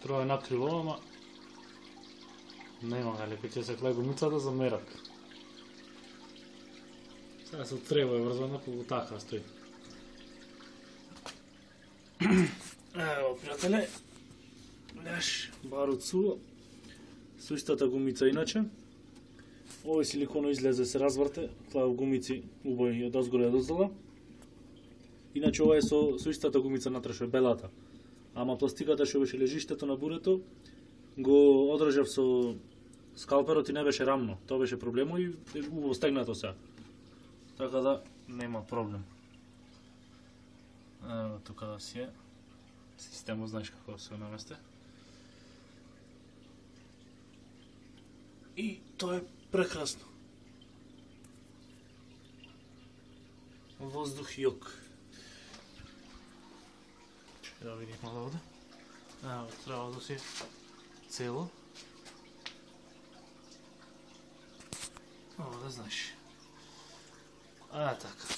Тоа е накриво, ама нема га леко ќе се кле гумицата за мерак. Сега се треба е врзана, по така стои. Ево, пријателе, неш барут суво, со истата гумица иначе. Овој силиконо излезе, се разврте, клав гумици убави од озгоре и од оздола. Иначе ова е со истата гумица натре што е белата. Ама пластиката што беше лежиштето на бурето, го одржав со скалперот и не беше рамно. Тоа беше проблемо и убаво стегнато сега. Така да нема проблем. Ево тука да си е. Системот знаеш како да се наместе. И тоа е прекрасно. Воздух јок. Да видим malo ovde. Evo, treba da si celo. Ovo da znaš. A tako.